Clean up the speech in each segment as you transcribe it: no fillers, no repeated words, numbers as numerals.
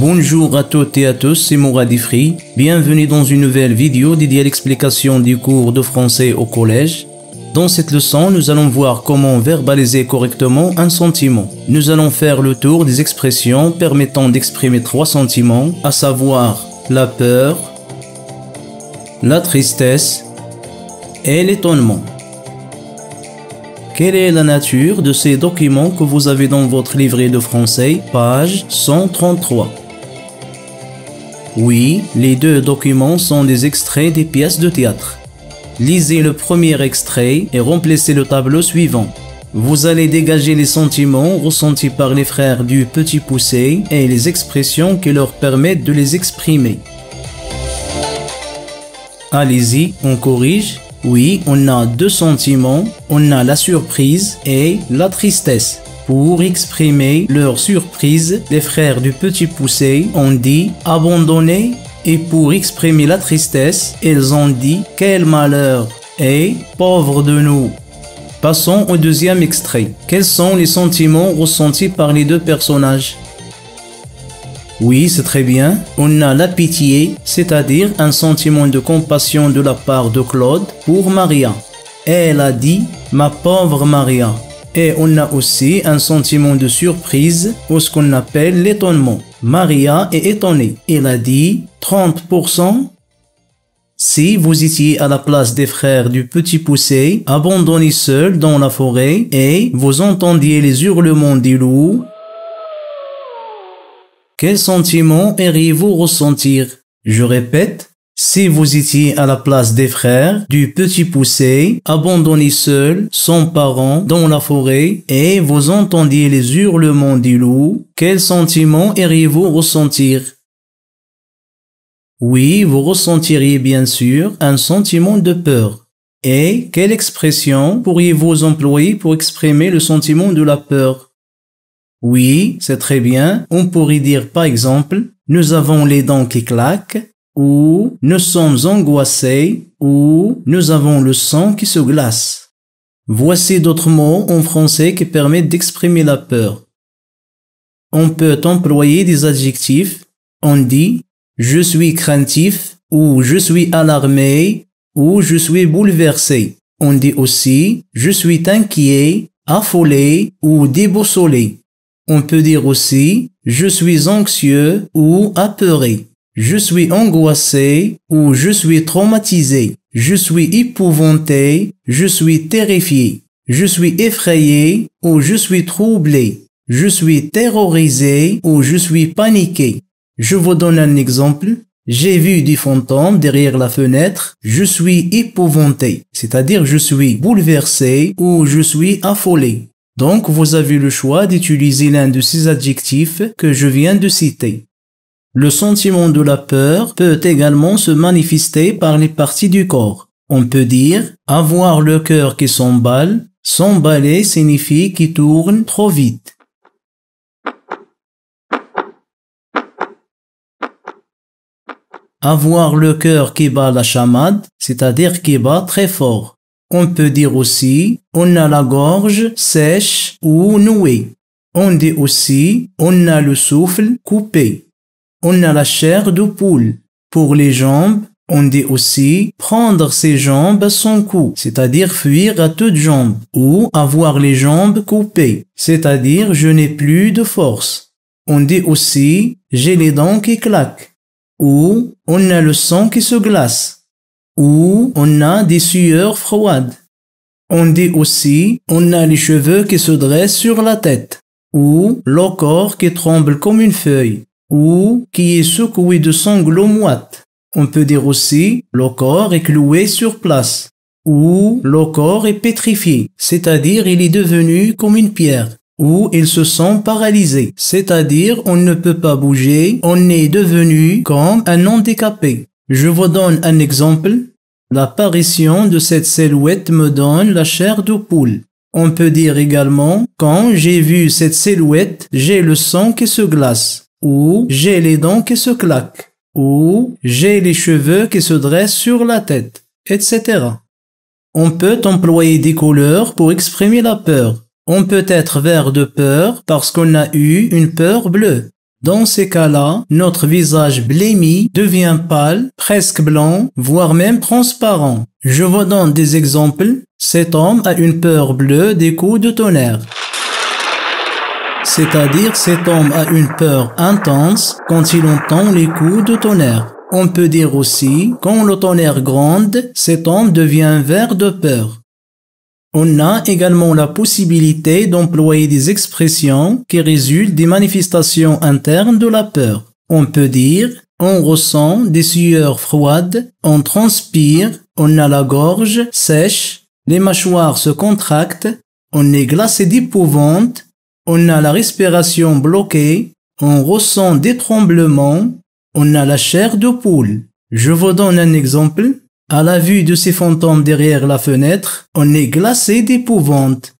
Bonjour à toutes et à tous, c'est Mourad Ifri. Bienvenue dans une nouvelle vidéo dédiée à l'explication du cours de français au collège. Dans cette leçon, nous allons voir comment verbaliser correctement un sentiment. Nous allons faire le tour des expressions permettant d'exprimer trois sentiments, à savoir la peur, la tristesse et l'étonnement. Quelle est la nature de ces documents que vous avez dans votre livret de français, page 133? Oui, les deux documents sont des extraits des pièces de théâtre. Lisez le premier extrait et remplissez le tableau suivant. Vous allez dégager les sentiments ressentis par les frères du Petit Poucet et les expressions qui leur permettent de les exprimer. Allez-y, on corrige. Oui, on a deux sentiments, on a la surprise et la tristesse. Pour exprimer leur surprise, les frères du Petit Poucet ont dit « abandonné » et pour exprimer la tristesse, ils ont dit « quel malheur » et « pauvre de nous ». Passons au deuxième extrait. Quels sont les sentiments ressentis par les deux personnages? Oui, c'est très bien. On a la pitié, c'est-à-dire un sentiment de compassion de la part de Claude pour Maria. Elle a dit « ma pauvre Maria ». Et on a aussi un sentiment de surprise ou ce qu'on appelle l'étonnement. Maria est étonnée. Elle a dit 30%. Si vous étiez à la place des frères du Petit Poucet, abandonnés seuls dans la forêt et vous entendiez les hurlements des loups, quel sentiment auriez-vous ressentir? Je répète, si vous étiez à la place des frères du Petit Poucet, abandonnés seuls, sans parents, dans la forêt, et vous entendiez les hurlements des loups, quel sentiment auriez-vous ressentir? Oui, vous ressentiriez bien sûr un sentiment de peur. Et quelle expression pourriez-vous employer pour exprimer le sentiment de la peur? Oui, c'est très bien. On pourrait dire par exemple, nous avons les dents qui claquent, ou nous sommes angoissés, ou nous avons le sang qui se glace. Voici d'autres mots en français qui permettent d'exprimer la peur. On peut employer des adjectifs. On dit je suis craintif, ou je suis alarmé, ou je suis bouleversé. On dit aussi je suis inquiet, affolé ou déboussolé. On peut dire aussi « je suis anxieux » ou « apeuré ». Je suis angoissé ou je suis traumatisé. Je suis épouvanté, je suis terrifié. Je suis effrayé ou je suis troublé. Je suis terrorisé ou je suis paniqué. Je vous donne un exemple. J'ai vu des fantômes derrière la fenêtre. Je suis épouvanté, c'est-à-dire je suis bouleversé ou je suis affolé. Donc, vous avez le choix d'utiliser l'un de ces adjectifs que je viens de citer. Le sentiment de la peur peut également se manifester par les parties du corps. On peut dire avoir le cœur qui s'emballe. S'emballer signifie qu'il tourne trop vite. Avoir le cœur qui bat la chamade, c'est-à-dire qui bat très fort. On peut dire aussi on a la gorge sèche ou nouée. On dit aussi on a le souffle coupé. On a la chair de poule. Pour les jambes, on dit aussi prendre ses jambes à son cou, c'est-à-dire fuir à toutes jambes, ou avoir les jambes coupées, c'est-à-dire je n'ai plus de force. On dit aussi j'ai les dents qui claquent, ou on a le sang qui se glace, ou on a des sueurs froides. On dit aussi on a les cheveux qui se dressent sur la tête, ou le corps qui tremble comme une feuille, ou qui est secoué de sanglots moites. On peut dire aussi le corps est cloué sur place, ou le corps est pétrifié, c'est-à-dire il est devenu comme une pierre, ou il se sent paralysé, c'est-à-dire on ne peut pas bouger, on est devenu comme un handicapé. Je vous donne un exemple. L'apparition de cette silhouette me donne la chair de poule. On peut dire également, quand j'ai vu cette silhouette, j'ai le sang qui se glace, ou j'ai les dents qui se claquent, ou j'ai les cheveux qui se dressent sur la tête, etc. On peut employer des couleurs pour exprimer la peur. On peut être vert de peur parce qu'on a eu une peur bleue. Dans ces cas-là, notre visage blêmi devient pâle, presque blanc, voire même transparent. Je vous donne des exemples. Cet homme a une peur bleue des coups de tonnerre. C'est-à-dire cet homme a une peur intense quand il entend les coups de tonnerre. On peut dire aussi, quand le tonnerre gronde, cet homme devient vert de peur. On a également la possibilité d'employer des expressions qui résultent des manifestations internes de la peur. On peut dire « on ressent des sueurs froides »,« on transpire »,« on a la gorge sèche »,« les mâchoires se contractent »,« on est glacé d'épouvante »,« on a la respiration bloquée »,« on ressent des tremblements »,« on a la chair de poule ». Je vous donne un exemple. À la vue de ces fantômes derrière la fenêtre, on est glacé d'épouvante.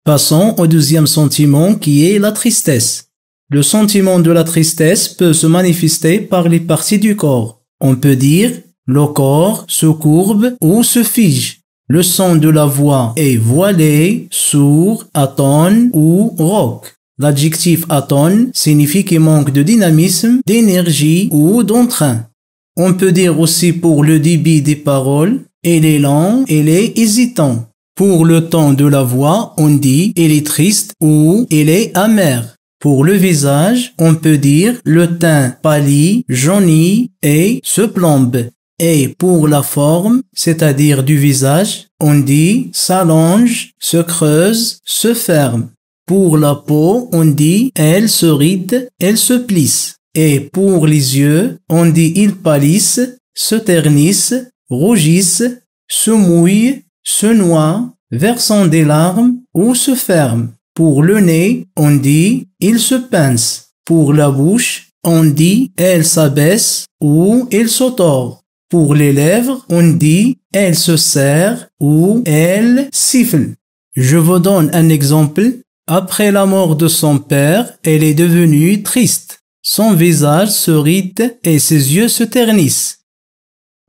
Passons au deuxième sentiment qui est la tristesse. Le sentiment de la tristesse peut se manifester par les parties du corps. On peut dire le corps se courbe ou se fige. Le son de la voix est voilé, sourd, atone ou rauque. L'adjectif atone signifie qu'il manque de dynamisme, d'énergie ou d'entrain. On peut dire aussi pour le débit des paroles, il est lent, il est hésitant. Pour le ton de la voix, on dit il est triste ou il est amer. Pour le visage, on peut dire le teint pâlit, jaunit et se plombe. Et pour la forme, c'est-à-dire du visage, on dit s'allonge, se creuse, se ferme. Pour la peau, on dit elle se ride, elle se plisse. Et pour les yeux, on dit ils pâlissent, se ternissent, rougissent, se mouillent, se noient, versant des larmes ou se ferment. Pour le nez, on dit il se pince. Pour la bouche, on dit elle s'abaisse ou il se tord. Pour les lèvres, on dit elle se serre ou elle siffle. Je vous donne un exemple. Après la mort de son père, elle est devenue triste. Son visage se ride et ses yeux se ternissent.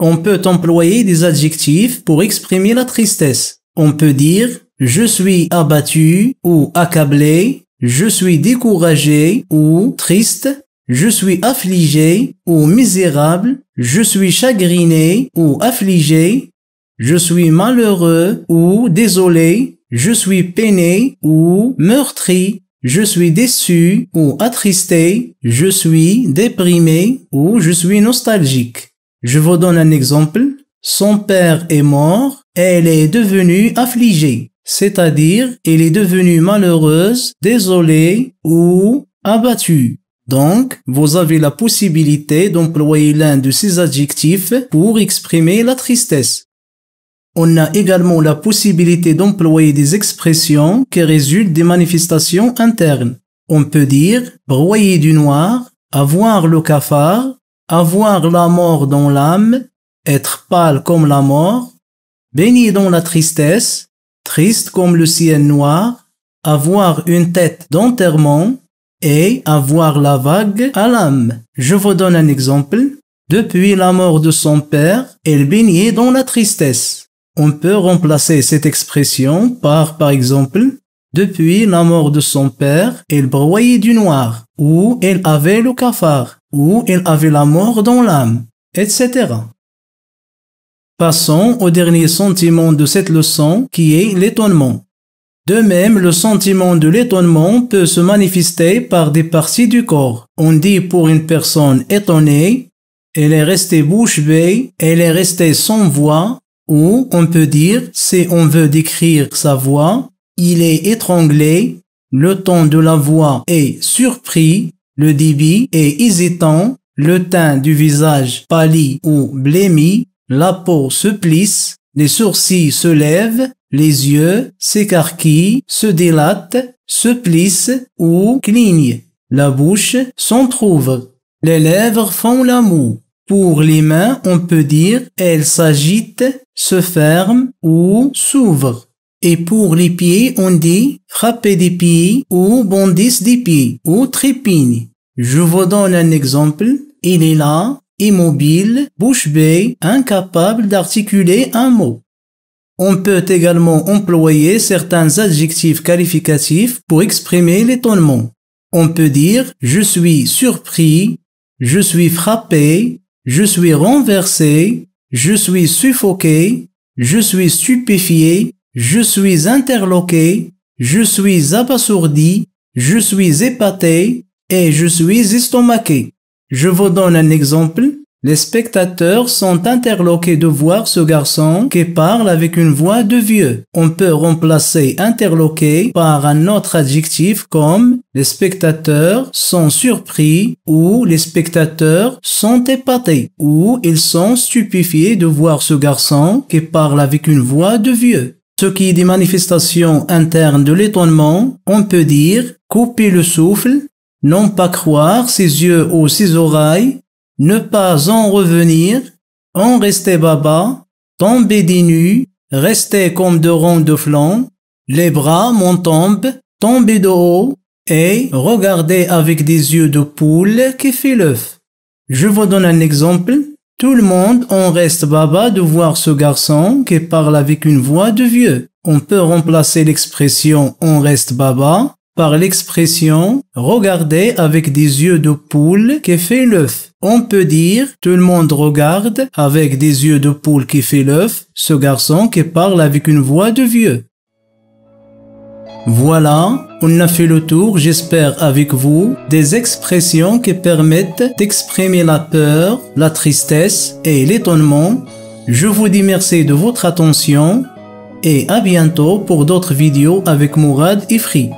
On peut employer des adjectifs pour exprimer la tristesse. On peut dire « je suis abattu » ou « accablé »,« je suis découragé » ou « triste »,« je suis affligé » ou « misérable »,« je suis chagriné » ou « affligé »,« je suis malheureux » ou « désolé »,« je suis peiné » ou « meurtri ». Je suis déçu ou attristé, je suis déprimé ou je suis nostalgique. Je vous donne un exemple. Son père est mort, elle est devenue affligée, c'est-à-dire elle est devenue malheureuse, désolée ou abattue. Donc, vous avez la possibilité d'employer l'un de ces adjectifs pour exprimer la tristesse. On a également la possibilité d'employer des expressions qui résultent des manifestations internes. On peut dire broyer du noir, avoir le cafard, avoir la mort dans l'âme, être pâle comme la mort, baigner dans la tristesse, triste comme le ciel noir, avoir une tête d'enterrement et avoir la vague à l'âme. Je vous donne un exemple. Depuis la mort de son père, elle baignait dans la tristesse. On peut remplacer cette expression par exemple, depuis la mort de son père, elle broyait du noir, ou elle avait le cafard, ou elle avait la mort dans l'âme, etc. Passons au dernier sentiment de cette leçon qui est l'étonnement. De même, le sentiment de l'étonnement peut se manifester par des parties du corps. On dit pour une personne étonnée, elle est restée bouche bée, elle est restée sans voix, ou on peut dire, si on veut décrire sa voix, il est étranglé, le ton de la voix est surpris, le débit est hésitant, le teint du visage pâlit ou blêmi, la peau se plisse, les sourcils se lèvent, les yeux s'écarquillent, se dilatent, se plissent ou clignent, la bouche s'entrouvre, les lèvres font la moue. Pour les mains, on peut dire elles s'agitent, se ferment ou s'ouvrent. Et pour les pieds, on dit frapper des pieds ou bondissent des pieds ou trépignent. Je vous donne un exemple. Il est là, immobile, bouche bée, incapable d'articuler un mot. On peut également employer certains adjectifs qualificatifs pour exprimer l'étonnement. On peut dire je suis surpris, je suis frappé, je suis renversé, je suis suffoqué, je suis stupéfié, je suis interloqué, je suis abasourdi, je suis épaté et je suis estomaqué. Je vous donne un exemple. Les spectateurs sont interloqués de voir ce garçon qui parle avec une voix de vieux. On peut remplacer interloqué par un autre adjectif comme les spectateurs sont surpris ou les spectateurs sont épatés ou ils sont stupéfiés de voir ce garçon qui parle avec une voix de vieux. Ce qui est des manifestations internes de l'étonnement, on peut dire couper le souffle, non pas croire ses yeux ou ses oreilles, ne pas en revenir, en rester baba, tomber des nues, rester comme de ronds de flanc, les bras m'en tombent, tomber de haut, et regarder avec des yeux de poule qui fait l'œuf. Je vous donne un exemple. Tout le monde en reste baba de voir ce garçon qui parle avec une voix de vieux. On peut remplacer l'expression on reste baba par l'expression « regarder avec des yeux de poule qui fait l'œuf ». On peut dire « tout le monde regarde avec des yeux de poule qui fait l'œuf ce garçon qui parle avec une voix de vieux ». Voilà, on a fait le tour, j'espère avec vous, des expressions qui permettent d'exprimer la peur, la tristesse et l'étonnement. Je vous dis merci de votre attention et à bientôt pour d'autres vidéos avec Mourad Ifri.